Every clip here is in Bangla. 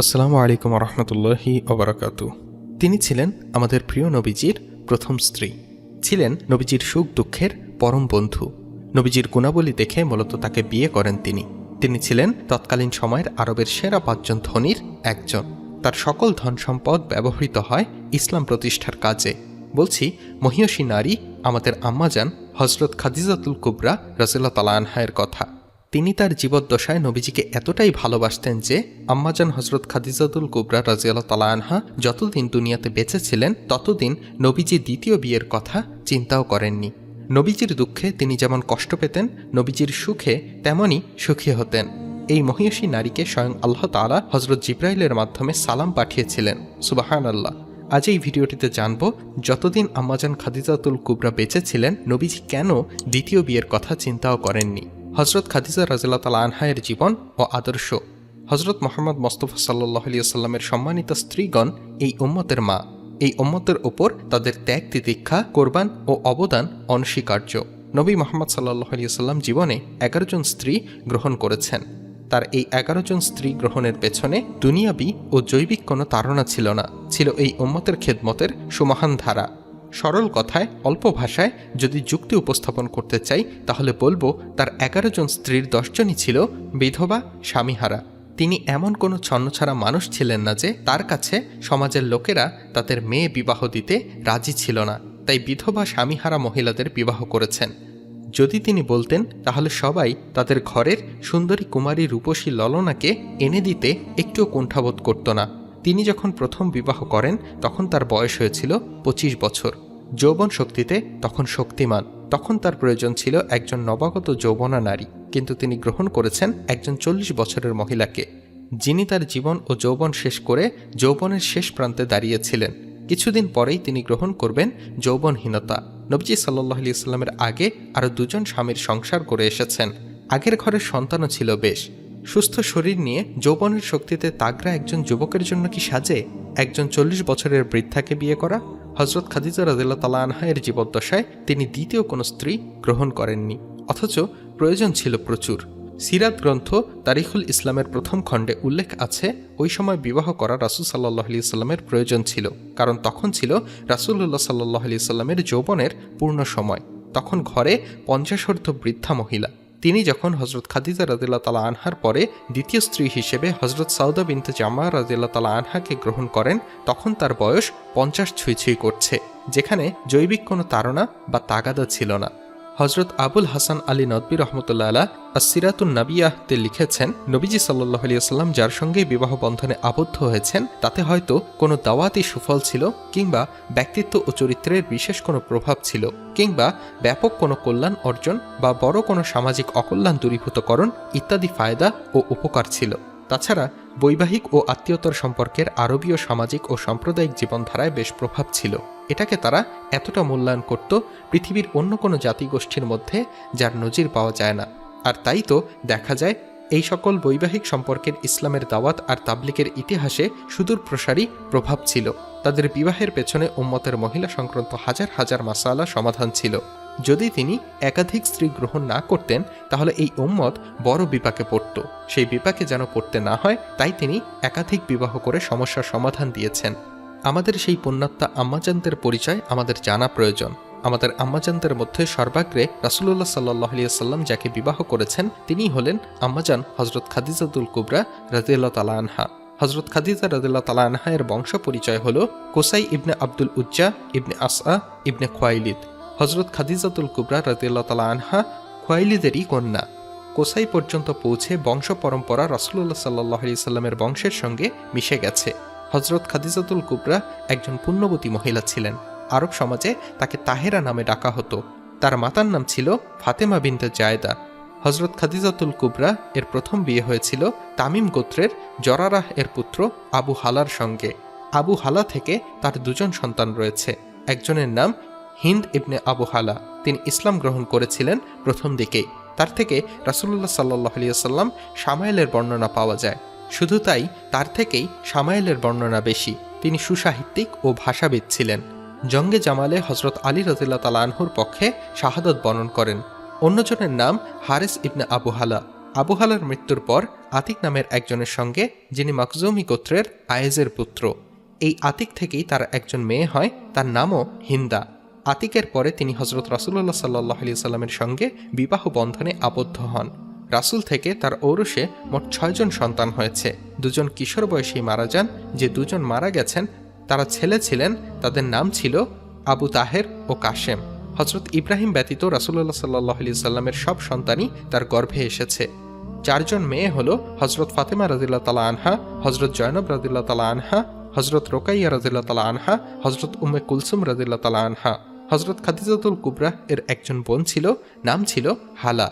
আসসালামু আলাইকুম রহমতুল্লাহি ওবারাকাতু। তিনি ছিলেন আমাদের প্রিয় নবীজির প্রথম স্ত্রী, ছিলেন নবীজির সুখ দুঃখের পরম বন্ধু। নবীজির গুণাবলী দেখে মূলত তাকে বিয়ে করেন তিনি ছিলেন তৎকালীন সময়ের আরবের সেরা ৫ জন ধনীর একজন। তার সকল ধন সম্পদ ব্যবহৃত হয় ইসলাম প্রতিষ্ঠার কাজে। বলছি মহিয়সী নারী আমাদের আম্মাজান হজরত খাদিজাতুল কুবরা রাদিয়াল্লাহু তাআলা আনহার কথা। তিনি তার জীবদ্দশায় নবীজিকে এতটাই ভালোবাসতেন যে আম্মাজান হজরত খাদিজাতুল কুবরা রাদিয়াল্লাহু তাআলা আনহা যতদিন দুনিয়াতে বেঁচে ছিলেন ততদিন নবীজি দ্বিতীয় বিয়ের কথা চিন্তাও করেননি। নবীজির দুঃখে তিনি যেমন কষ্ট পেতেন, নবীজির সুখে তেমনই সুখী হতেন। এই মহিয়সী নারীকে স্বয়ং আল্লাহ তাআলা হজরত জিব্রাইলের মাধ্যমে সালাম পাঠিয়েছিলেন। সুবহানাল্লাহ। আজ এই ভিডিওটিতে জানব যতদিন আম্মাজান খাদিজাতুল কুবরা বেঁচে ছিলেন নবীজি কেন দ্বিতীয় বিয়ের কথা চিন্তাও করেননি। হজরত খাদিজা রাদিয়াল্লাহু তাআলা আনহায়ের জীবন ও আদর্শ। হজরত মুহাম্মদ মুস্তাফা সাল্লাল্লাহু আলাইহি ওয়াসাল্লামের সম্মানিত স্ত্রীগণ এই উম্মতের মা। এই উম্মতের ওপর তাদের ত্যাগ তিতিক্ষা, কোরবান ও অবদান অনস্বীকার্য। নবী মুহাম্মদ সাল্লাল্লাহু আলাইহি ওয়াসাল্লাম জীবনে 11 জন স্ত্রী গ্রহণ করেছেন। তার এই 11 জন স্ত্রী গ্রহণের পেছনে দুনিয়াবি ও জৈবিক কোনো তাড়না ছিল না, ছিল এই উম্মতের খেদমতের সুমহান ধারা। সরল কথায় অল্প ভাষায় যদি যুক্তি উপস্থাপন করতে চাই তাহলে বলবো তার 11 জন স্ত্রীর 10 জনই ছিল বিধবা, স্বামীহারা। তিনি এমন কোনো ছন্নছাড়া মানুষ ছিলেন না যে তার কাছে সমাজের লোকেরা তাদের মেয়ে বিবাহ দিতে রাজি ছিল না, তাই বিধবা স্বামীহারা মহিলাদের বিবাহ করেছেন। যদি তিনি বলতেন তাহলে সবাই তাদের ঘরের সুন্দরী কুমারী রূপসী ললনাকে এনে দিতে একটুও কুণ্ঠাবোধ করত না। তিনি যখন প্রথম বিবাহ করেন তখন তার বয়স হয়েছিল 25 বছর। যৌবন শক্তিতে তখন শক্তিমান। তখন তার প্রয়োজন ছিল একজন নবাগত যৌবনা নারী, কিন্তু তিনি গ্রহণ করেছেন একজন 40 বছরের মহিলাকে, যিনি তার জীবন ও যৌবন শেষ করে যৌবনের শেষ প্রান্তে দাঁড়িয়েছিলেন। কিছুদিন পরেই তিনি গ্রহণ করবেন যৌবনহীনতা। নবীজি সাল্লাল্লাহু আলাইহি ওয়াসাল্লামের আগে আরও 2 জন স্বামীর সংসার করে এসেছেন। আগের ঘরের সন্তানও ছিল বেশ। সুস্থ শরীর নিয়ে যৌবনের শক্তিতে তাগড়া একজন যুবকের জন্য কি সাজে একজন 40 বছরের বৃদ্ধাকে বিয়ে করা? হজরত খাদিজা রাদিয়াল্লাহু তাআলা আনহায়ের জীবদ্দশায় তিনি দ্বিতীয় কোনো স্ত্রী গ্রহণ করেননি, অথচ প্রয়োজন ছিল প্রচুর। সিরাত গ্রন্থ তারিখুল ইসলামের প্রথম খণ্ডে উল্লেখ আছে ওই সময় বিবাহ করা রাসূল সাল্লাল্লাহু আলাইহি ওয়াসাল্লামের প্রয়োজন ছিল, কারণ তখন ছিল রাসূলুল্লাহ সাল্লাল্লাহু আলাইহি ওয়াসাল্লামের যৌবনের পূর্ণ সময়। তখন ঘরে 50 বৃদ্ধা মহিলা। তিনি যখন হজরত খাদিজা রাদিয়াল্লাহু তাআলা আনহার পরে দ্বিতীয় স্ত্রী হিসেবে হজরত সাউদা বিনতে জামা রাদিয়াল্লাহু তাআলা আনহাকে গ্রহণ করেন তখন তার বয়স 50 ছুঁই করছে, যেখানে জৈবিক কোনো তাড়না বা তাগাদা ছিল না। হজরত আবুল হাসান আলী নদভী রহমতুল্লাহ আলাইহি আসসিরাতুন নাবিয়াহতে লিখেছেন, নবীজি সাল্লাল্লাহু আলাইহি ওয়াসাল্লাম যার সঙ্গেই বিবাহ বন্ধনে আবদ্ধ হয়েছেন তাতে হয়তো কোনো দাওয়াতি সুফল ছিল, কিংবা ব্যক্তিত্ব ও চরিত্রের বিশেষ কোনো প্রভাব ছিল, কিংবা ব্যাপক কোনো কল্যাণ অর্জন বা বড় কোনো সামাজিক অকল্যাণ দূরীভূতকরণ ইত্যাদি ফায়দা ও উপকার ছিল। তাছাড়া বৈবাহিক ও আত্মীয়তার সম্পর্কের আরবীয় সামাজিক ও সাম্প্রদায়িক জীবনধারায় বেশ প্রভাব ছিল। এটাকে তারা এতটা মূল্যায়ন করত পৃথিবীর অন্য কোনো জাতিগোষ্ঠীর মধ্যে যার নজির পাওয়া যায় না। আর তাই তো দেখা যায় এই সকল বৈবাহিক সম্পর্কের ইসলামের দাওয়াত আর তাবলিগের ইতিহাসে সুদূর প্রসারী প্রভাব ছিল। তাদের বিবাহের পেছনে উম্মতের মহিলা সংক্রান্ত হাজার হাজার মাসালা সমাধান ছিল। যদি তিনি একাধিক স্ত্রী গ্রহণ না করতেন তাহলে এই উম্মত বড় বিপাকে পড়ত। সেই বিপাকে যেন পড়তে না হয় তাই তিনি একাধিক বিবাহ করে সমস্যার সমাধান দিয়েছেন। আমাদের সেই পুণ্যাত্মা আম্মাজানদের পরিচয় আমাদের জানা প্রয়োজন। আমাদের আম্মাজানদের মধ্যে সর্বাগ্রে রাসূলুল্লাহ সাল্লাল্লাহু আলাইহি ওয়াসাল্লাম যাকে বিবাহ করেছেন তিনিই হলেন আম্মাজান হজরত খাদিজাতুল কুবরা রাদিয়াল্লাহু তাআলা আনহা। হজরত খাদিজা রাদিয়াল্লাহু তাআলা আনহা এর বংশ পরিচয় হল কুসাই ইবনে আব্দুল উজ্জা ইবনে আসআ ইবনে খুয়াইলিদ। হজরত খাদিজাতুল কুবরা রাদিয়াল্লাহু তাআলা আনহা খুয়াইলিদেরই কন্যা। কোসাই পর্যন্ত পৌঁছে বংশ পরম্পরা রাসূলুল্লাহ সাল্লাল্লাহু আলাইহি ওয়াসাল্লামের বংশের সঙ্গে মিশে গেছে। হজরত খাদিজাতুল কুবরা একজন পুণ্যবতী মহিলা ছিলেন। আরব সমাজে তাকে তাহেরা নামে ডাকা হতো। তার মাতার নাম ছিল ফাতেমা বিনতে জায়দা। হজরত খাদিজাতুল কুবরা এর প্রথম বিয়ে হয়েছিল তামিম গোত্রের জরারাহ এর পুত্র আবু হালার সঙ্গে। আবু হালা থেকে তার 2 জন সন্তান রয়েছে। একজনের নাম হিন্দ ইবনে আবু হালা, তিনি ইসলাম গ্রহণ করেছিলেন প্রথম দিকেই। তার থেকে রাসূলুল্লাহ সাল্লাল্লাহু আলাইহি ওয়াসাল্লাম শামায়েলের বর্ণনা পাওয়া যায়। শুধু তাই, তার থেকেই শামায়েলের বর্ণনা বেশি। তিনি সুসাহিত্যিক ও ভাষাবিদ ছিলেন। জঙ্গে জামালে হজরত আলী রাদিয়াল্লাহু তাআলা আনহুর পক্ষে শাহাদত বরণ করেন। অন্যজনের নাম হারিস ইবনে আবু হালা। আবু হালার মৃত্যুর পর আতিক নামের একজনের সঙ্গে, যিনি মাকজুমি গোত্রের আয়েজের পুত্র। এই আতিক থেকেই তার একজন মেয়ে হয়, তার নামও হিন্দা। আতিকের পরে তিনি হজরত রাসূলুল্লাহ সাল্লাল্লাহু আলাইহি সাল্লামের সঙ্গে বিবাহ বন্ধনে আবদ্ধ হন। রাসূল থেকে তার ঔরসে মোট 6 জন সন্তান হয়েছে। 2 জন কিশোর বয়সেই মারা যান। যে 2 জন মারা গেছেন তারা ছেলে ছিলেন, তাদের নাম ছিল আবু তাহের ও কাশেম। হজরত ইব্রাহিম ব্যতীত রাসূলুল্লাহ সাল্লাল্লাহু আলাইহি সাল্লামের সব সন্তানই তার গর্ভে এসেছে। 4 জন মেয়ে হল হজরত ফাতেমা রাদিয়াল্লাহু তাআলা আনহা, হজরত জয়নব রাদিয়াল্লাহু তাআলা আনহা, হজরত রোকাইয়া রাদিয়াল্লাহু তাআলা আনহা, হজরত উম্মে কুলসুম রাদিয়াল্লাহু তাআলা আনহা। হজরত খাদিজাতুল কুবরা এর একজন বোন ছিল, নাম ছিল হালা।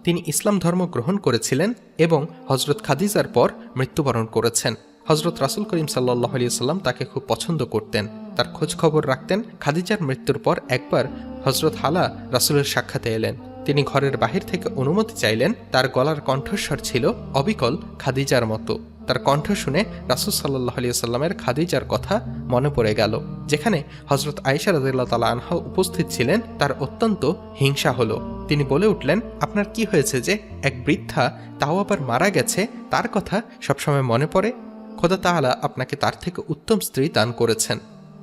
তিনি ইসলাম ধর্ম গ্রহণ করেছিলেন এবং হজরত খাদিজার পর মৃত্যুবরণ করেছেন। হজরত রাসূল করিম সাল্লাল্লাহু আলাইহি সাল্লাম তাকে খুব পছন্দ করতেন, তার খোঁজ খবর রাখতেন। খাদিজার মৃত্যুর পর একবার হজরত হালা রাসূলের সাক্ষাতে এলেন। তিনি ঘরের বাহির থেকে অনুমতি চাইলেন। তার গলার কণ্ঠস্বর ছিল অবিকল খাদিজার মতো। তার কণ্ঠ শুনে রাসূল সাল্লাল্লাহু আলাইহি সাল্লামের খাদিজার কথা মনে পড়ে গেল। যেখানে হজরত আয়েশা রাদিয়াল্লাহু তাআলা আনহা উপস্থিত ছিলেন, তার অত্যন্ত হিংসা হলো। তিনি বলে উঠলেন, আপনার কি হয়েছে যে এক বৃদ্ধা, তাও আবার মারা গেছে, তার কথা সবসময় মনে পড়ে? খোদা তাআলা আপনাকে তার থেকে উত্তম স্ত্রী দান করেছেন।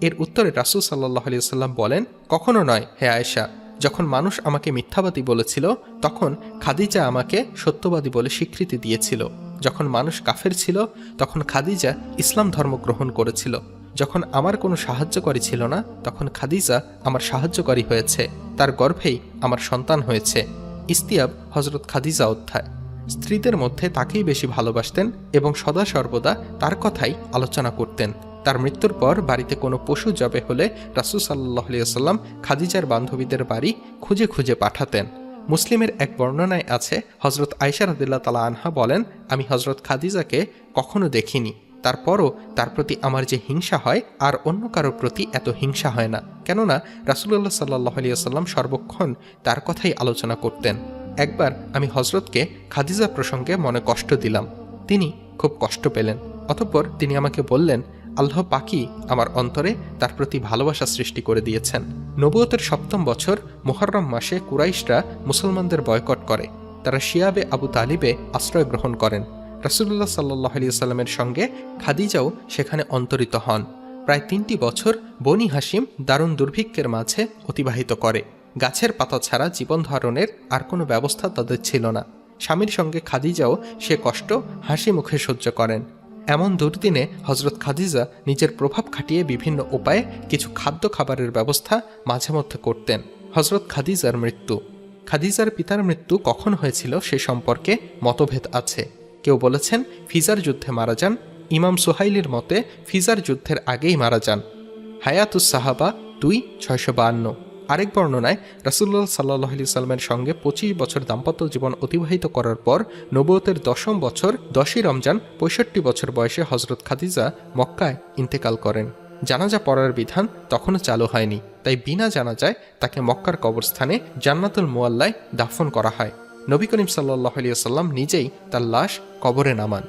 এর উত্তরে রাসূল সাল্লাল্লাহু আলাইহি সাল্লাম বলেন, কখনো নয় হে আয়েশা। যখন মানুষ আমাকে মিথ্যাবাদী বলেছিল তখন খাদিজা আমাকে সত্যবাদী বলে স্বীকৃতি দিয়েছিল। যখন মানুষ কাফের ছিল তখন খাদিজা ইসলাম ধর্ম গ্রহণ করেছিল। যখন আমার কোনো সাহায্যকারী ছিল না তখন খাদিজা আমার সাহায্যকারী হয়েছে। তার গর্ভেই আমার সন্তান হয়েছে। ইস্তিয়াব হজরত খাদিজা অধ্যায়। স্ত্রীদের মধ্যে তাকেই বেশি ভালোবাসতেন এবং সদা সর্বদা তার কথাই আলোচনা করতেন। তার মৃত্যুর পর বাড়িতে কোনো পশু জবে হলে রাসূল সাল্লাল্লাহু আলাইহি ওয়াসাল্লাম খাদিজার বান্ধবীদের বাড়ি খুঁজে খুঁজে পাঠাতেন। মুসলিমের এক বর্ণনায় আছে, হজরত আয়েশা রাদিয়াল্লাহু তাআলা আনহা বলেন, আমি হজরত খাদিজাকে কখনো দেখিনি, তারপরও তার প্রতি আমার যে হিংসা হয় আর অন্য কারোর প্রতি এত হিংসা হয় না, কেননা রাসূলুল্লাহ সাল্লাল্লাহু আলাইহি ওয়াসাল্লাম সর্বক্ষণ তার কথাই আলোচনা করতেন। একবার আমি হজরতকে খাদিজা প্রসঙ্গে মনে কষ্ট দিলাম, তিনি খুব কষ্ট পেলেন। অতঃপর তিনি আমাকে বললেন, আল্লাহ পাকই আমার অন্তরে তার প্রতি ভালোবাসা সৃষ্টি করে দিয়েছেন। নবুয়তের 7ম বছর মুহররম মাসে কুরাইশরা মুসলমানদের বয়কট করে। তারা শিয়াবে আবু তালিবে আশ্রয় গ্রহণ করেন। রাসূলুল্লাহ সাল্লাল্লাহু আলাইহি ওয়াসাল্লামের সঙ্গে খাদিজাও সেখানে অন্তরিত হন। প্রায় 3টি বছর বনি হাশিম দারুণ দুর্ভিক্ষের মাঝে অতিবাহিত করে। গাছের পাতা ছাড়া জীবন ধারণের আর কোনো ব্যবস্থা তাদের ছিল না। স্বামীর সঙ্গে খাদিজাও সে কষ্ট হাসি মুখে সহ্য করেন। এমন দুর্দিনে হজরত খাদিজা নিজের প্রভাব খাটিয়ে বিভিন্ন উপায়ে কিছু খাদ্য খাবারের ব্যবস্থা মাঝে মধ্যে করতেন। হজরত খাদিজার মৃত্যু। খাদিজার পিতার মৃত্যু কখন হয়েছিল সে সম্পর্কে মতভেদ আছে। কেউ বলেছেন ফিজার যুদ্ধে মারা যান। ইমাম সুহাইলির মতে ফিজার যুদ্ধের আগেই মারা যান। হায়াতুস সাহাবা 2:652। আরেক বর্ণনায় রাসূলুল্লাহ সাল্লাল্লাহু আলাইহি সাল্লামের সঙ্গে 25 বছর দাম্পত্য জীবন অতিবাহিত করার পর নবুয়তের 10ম বছর 10ই রমজান 65 বছর বয়সে হজরত খাদিজা মক্কায় ইন্তেকাল করেন। জানাজা পড়ার বিধান তখনও চালু হয়নি, তাই বিনা জানাজায় তাকে মক্কার কবরস্থানে জান্নাতুল মুআল্লায় দাফন করা হয়। নবী করিম সাল্লাল্লাহু আলাইহি ওয়াসাল্লাম নিজেই তার লাশ কবরে নামান।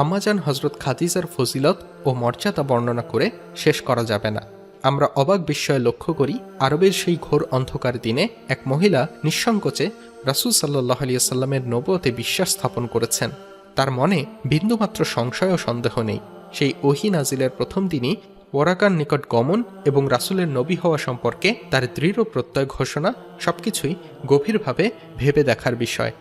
আম্মাজান হজরত খাদিজার ফজিলত ও মর্যাদা বর্ণনা করে শেষ করা যাবে না। আমরা অবাক বিস্ময়ে লক্ষ্য করি, আরবের সেই ঘোর অন্ধকার দিনে এক মহিলা নিঃসংকোচে রাসূল সাল্লাল্লাহু আলাইহি ওয়াসাল্লামের নবুয়তে বিশ্বাস স্থাপন করেছেন। তার মনে বিন্দুমাত্র সংশয় ও সন্দেহ নেই। সেই ওহী নাজিলের প্রথম দিনই ওরাকার নিকট গমন এবং রাসূলের নবী হওয়া সম্পর্কে তার দৃঢ় প্রত্যয় ঘোষণা সবকিছুই গভীরভাবে ভেবে দেখার বিষয়।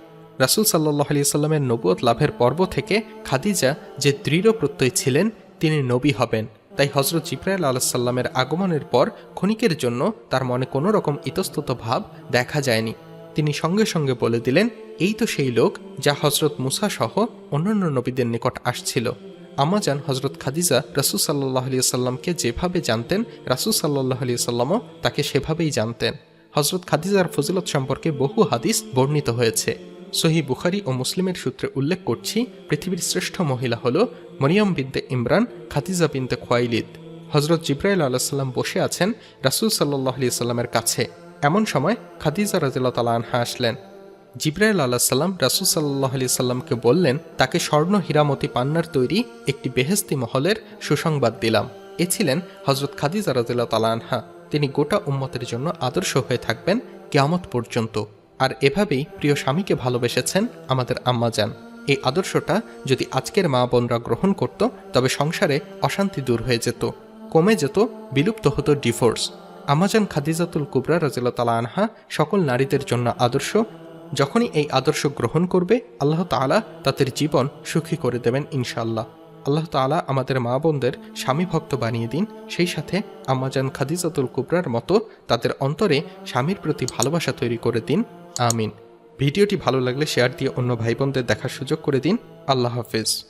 রাসূল সাল্লাল্লাহু আলাইহি ওয়াসাল্লামের নবুয়ত লাভের পর্ব থেকে খাদিজা যে দৃঢ় প্রত্যয় ছিলেন তিনি নবী হবেন, তাই হজরত জিবরাইল আলাইহিস সালামের আগমনের পর ক্ষণিকের জন্য তার মনে কোনো রকম ইতস্তত ভাব দেখা যায়নি। তিনি সঙ্গে সঙ্গে বলে দিলেন, এই তো সেই লোক যা হজরত মুসা সহ অন্যান্য নবীদের নিকট আসছিল। আম্মাজান হজরত খাদিজা রাসূল সাল্লাল্লাহু আলাইহি ওয়াসাল্লামকে যেভাবে জানতেন রাসূল সাল্লাল্লাহু আলাইহি ওয়াসাল্লামও তাকে সেভাবেই জানতেন। হজরত খাদিজার ফজিলত সম্পর্কে বহু হাদিস বর্ণিত হয়েছে। সহিহ বুখারী ও মুসলিমের সূত্রে উল্লেখ করছি, পৃথিবীর শ্রেষ্ঠ মহিলা হল মরিয়ম বিনতে ইমরান খাদিজা বিনতে খুয়াইলিদ। হজরত জিবরাইল আলাইহিস সালাম বসে আছেন রাসূল সাল্লাল্লাহু আলাইহি ওয়াসাল্লামের কাছে। এমন সময় খাদিজা রাদিয়াল্লাহু তাআলা আনহা আসলেন। জিবরাইল আলাইহিস সালাম রাসূল সাল্লাল্লাহু আলাইহি ওয়াসাল্লামকে বললেন, তাকে স্বর্ণ হীরামতি পান্নার তৈরি একটি বেহেশতি মহলের সুসংবাদ দিলাম। এ ছিলেন হজরত খাদিজা রাদিয়াল্লাহু তাআলা আনহা। তিনি গোটা উম্মতের জন্য আদর্শ হয়ে থাকবেন কিয়ামত পর্যন্ত। আর এভাবেই প্রিয় স্বামীকে ভালোবেসেছেন আমাদের আম্মাজান। এই আদর্শটা যদি আজকের মা বোনরা গ্রহণ করত, তবে সংসারে অশান্তি দূর হয়ে যেত, কমে যেত, বিলুপ্ত হতো ডিভোর্স। আম্মাজান খাদিজাতুল কুবরা রাদিয়াল্লাহু তাআলা আনহা সকল নারীদের জন্য আদর্শ। যখনই এই আদর্শ গ্রহণ করবে, আল্লাহ তাআলা তাদের জীবন সুখী করে দেবেন ইনশাআল্লাহ। আল্লাহ তাআলা আমাদের মা বোনদের স্বামী ভক্ত বানিয়ে দিন, সেই সাথে আম্মাজান খাদিজাতুল কুবরার মতো তাদের অন্তরে স্বামীর প্রতি ভালোবাসা তৈরি করে দিন, আমিন। ভিডিওটি ভালো লাগলে শেয়ার দিয়ে অন্য ভাই বোনদের দেখার সুযোগ করে দিন। আল্লাহ হাফেজ।